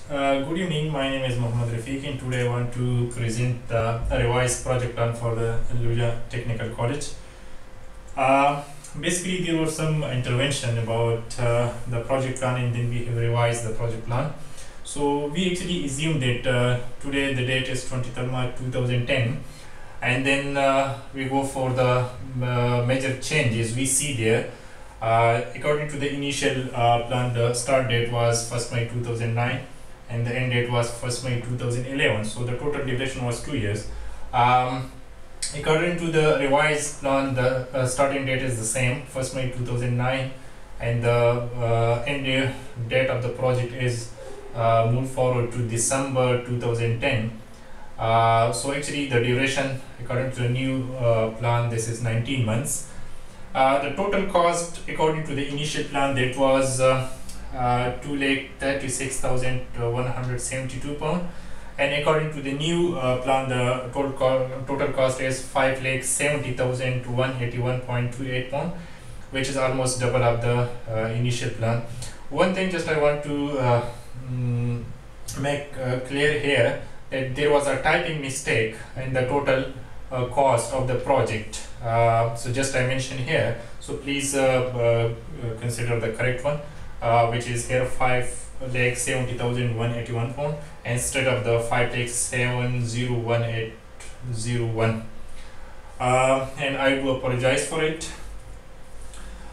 Good evening, my name is Mohammed Rafiq and today I want to present the revised project plan for the Luja Technical College. Basically, there was some intervention about the project plan and then we have revised the project plan. So we actually assume that today the date is 23rd March 2010 and then we go for the major changes we see there. According to the initial plan, the start date was 1st May 2009 and the end date was 1st May 2011. So the total duration was 2 years. According to the revised plan, the starting date is the same, 1st May 2009, and the end date of the project is moved forward to December 2010. So actually the duration according to the new plan, this is 19 months. The total cost according to the initial plan, that was £2,36,172, and according to the new plan, the total cost is £5,70,181.28, which is almost double of the initial plan. One thing just I want to make clear here, that there was a typing mistake in the total cost of the project. So just I mentioned here, so please consider the correct one, which is here £5,70,181 instead of the £5,70,181, and I do apologize for it.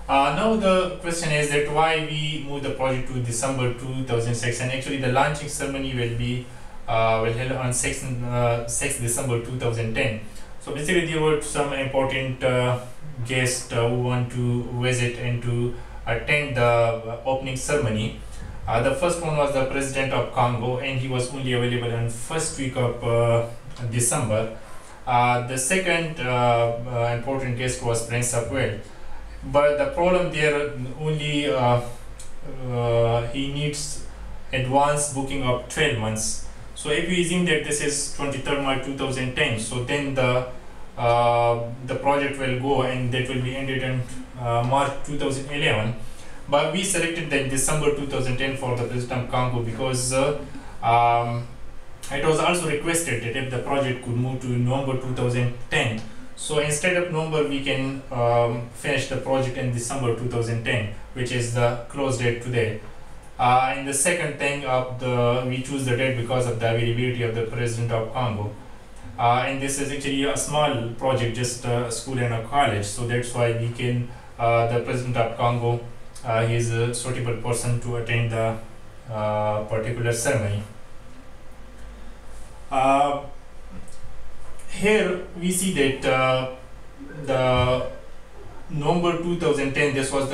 Now the question is that why we move the project to December 2006, and actually the launching ceremony will be held on 6th December 2010. So basically there were some important guests who want to visit and to attend the opening ceremony. The first one was the President of Congo, and he was only available in first week of December. The second important guest was Prince of Wales, but the problem there, only he needs advance booking of 12 months. So if we assume that this is 23rd March 2010, so then the project will go and that will be ended in March 2011. But we selected that December 2010 for the President of Congo because it was also requested that if the project could move to November 2010. So instead of November, we can finish the project in December 2010, which is the close date today. And the second thing we choose the date because of the availability of the President of Congo. And this is actually a small project, just a school and a college. So that's why we can, the President of Congo, he is a suitable person to attend the particular ceremony. Here we see that the November 2010, this was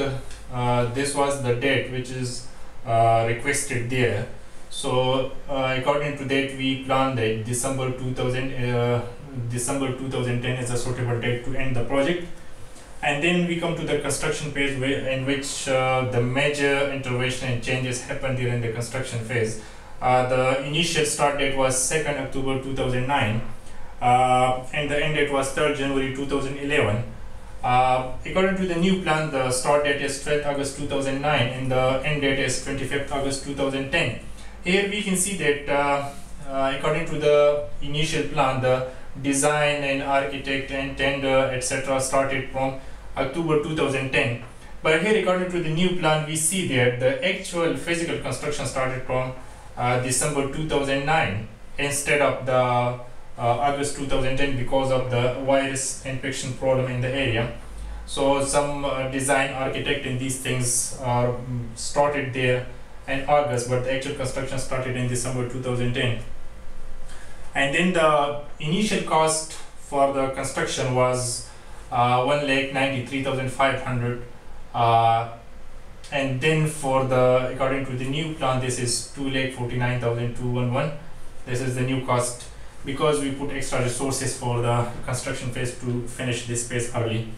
the date which is requested there. So according to that, we plan that December 2010 is a suitable date to end the project. And then we come to the construction phase, in which the major intervention and changes happened during the construction phase. The initial start date was 2nd October 2009 and the end date was 3rd January 2011. According to the new plan, the start date is 12th August 2009 and the end date is 25th August 2010. Here we can see that according to the initial plan, the design and architect and tender etc. started from October 2010. But here according to the new plan, we see that the actual physical construction started from December 2009 instead of the August 2010 because of the virus infection problem in the area. So some design, architect and these things are started there in August, but the actual construction started in December 2010. And then the initial cost for the construction was 1,93,500, and then for the, according to the new plan, this is 2,49,211. This is the new cost because we put extra resources for the construction phase to finish this phase early.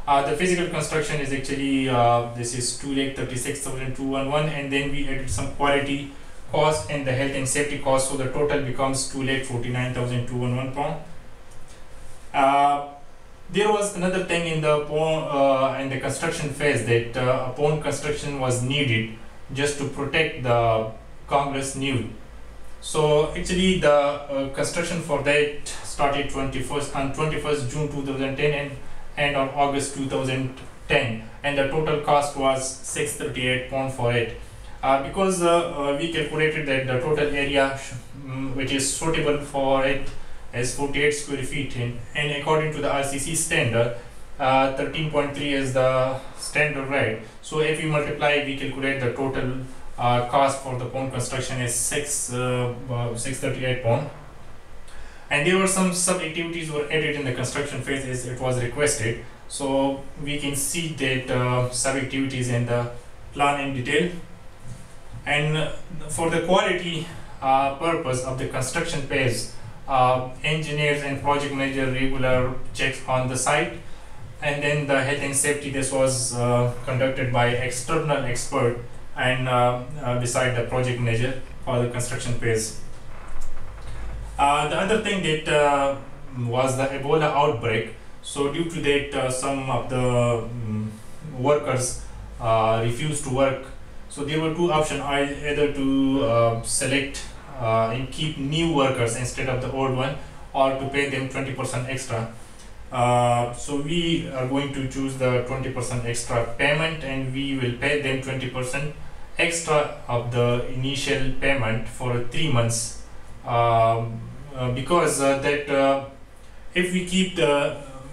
The physical construction is actually this is 2,36,211, and then we added some quality cost and the health and safety cost, so the total becomes 2,49,211 pound. There was another thing in the construction phase, that upon construction was needed just to protect the Congress nude. So actually the construction for that started 21st June 2010 and on August 2010, and the total cost was 638 pound for it. Because we calculated that the total area which is suitable for it is 48 square feet, and according to the RCC standard, 13.3 is the standard rate. So if we multiply, we calculate the total cost for the pond construction is 638 pound. And there were some sub activities were added in the construction phase as it was requested. So we can see that sub activities in the plan in detail. And for the quality purpose of the construction phase, engineers and project manager regular checks on the site, and then the health and safety, this was conducted by external expert and beside the project manager for the construction phase. The other thing that was the Ebola outbreak. So due to that, some of the workers refused to work. So there were two options, either to select and keep new workers instead of the old one, or to pay them 20% extra. So we are going to choose the 20% extra payment, and we will pay them 20% extra of the initial payment for 3 months, because if we keep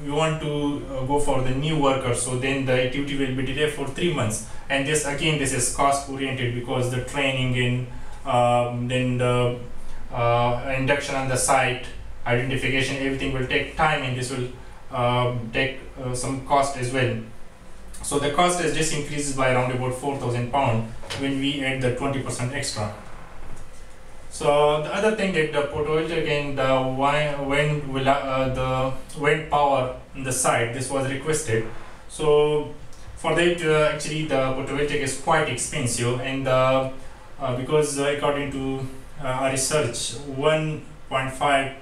we want to go for the new workers, so then the activity will be delayed for 3 months, and this is cost oriented, because the training and then the induction on the site, identification, everything will take time, and this will take some cost as well. So the cost is just increases by around about 4,000 pound when we add the 20% extra. So the other thing that the photovoltaic and the wind power on the site, this was requested. So for that, actually the photovoltaic is quite expensive, and because according to our research, 1.5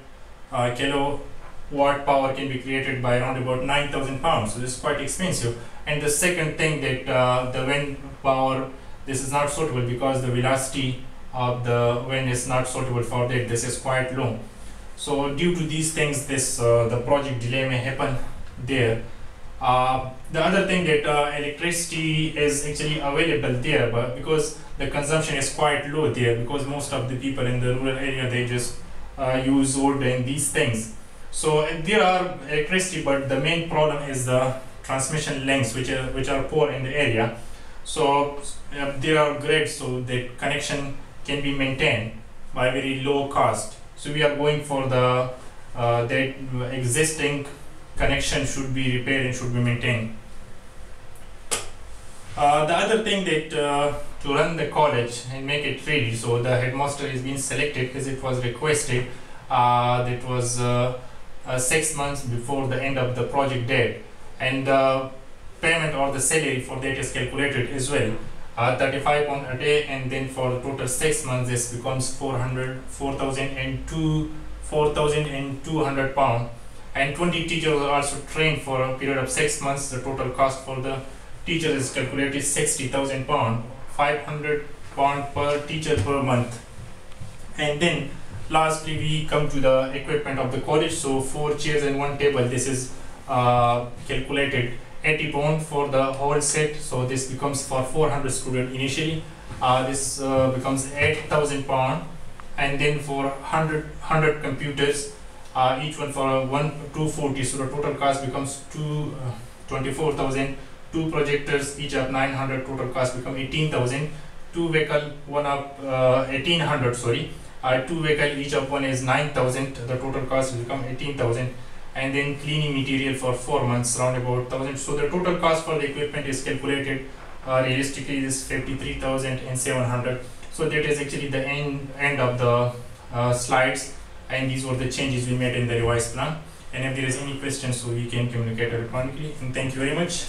kilowatt power can be created by around about 9,000 pounds. So this is quite expensive. And the second thing that the wind power, this is not suitable because the velocity of the wind is not suitable for that. This is quite low. So due to these things, this the project delay may happen there. The other thing that electricity is actually available there, but because the consumption is quite low there, because most of the people in the rural area, they just use wood and these things. So there are electricity, but the main problem is the transmission lengths which are poor in the area. So there are grids, so the connection can be maintained by very low cost. So we are going for the that existing connection should be repaired and should be maintained. The other thing that to run the college and make it ready, so the headmaster is being selected as it was requested. That was 6 months before the end of the project date, and the payment or the salary for that is calculated as well, 35 pound a day, and then for the total 6 months this becomes 4,200 pound, and 20 teachers are also trained for a period of 6 months. The total cost for the teacher is calculated 60,000 pound, 500 pound per teacher per month. And then lastly we come to the equipment of the college. So 4 chairs and 1 table, this is calculated 80 pound for the whole set. So this becomes for 400 students initially, this becomes 8,000 pound, and then for 100 computers, each one for 240, so the total cost becomes 24,000. 2 projectors, each of 900, total cost become 18,000. 2 vehicle, one of 1800, sorry. 2 vehicle, each of one is 9,000. The total cost will become 18,000. And then cleaning material for 4 months, around about 1,000. So the total cost for the equipment is calculated realistically is 53,700. So that is actually the end of the slides, and these were the changes we made in the revised plan. And if there is any questions, so we can communicate electronically. And thank you very much.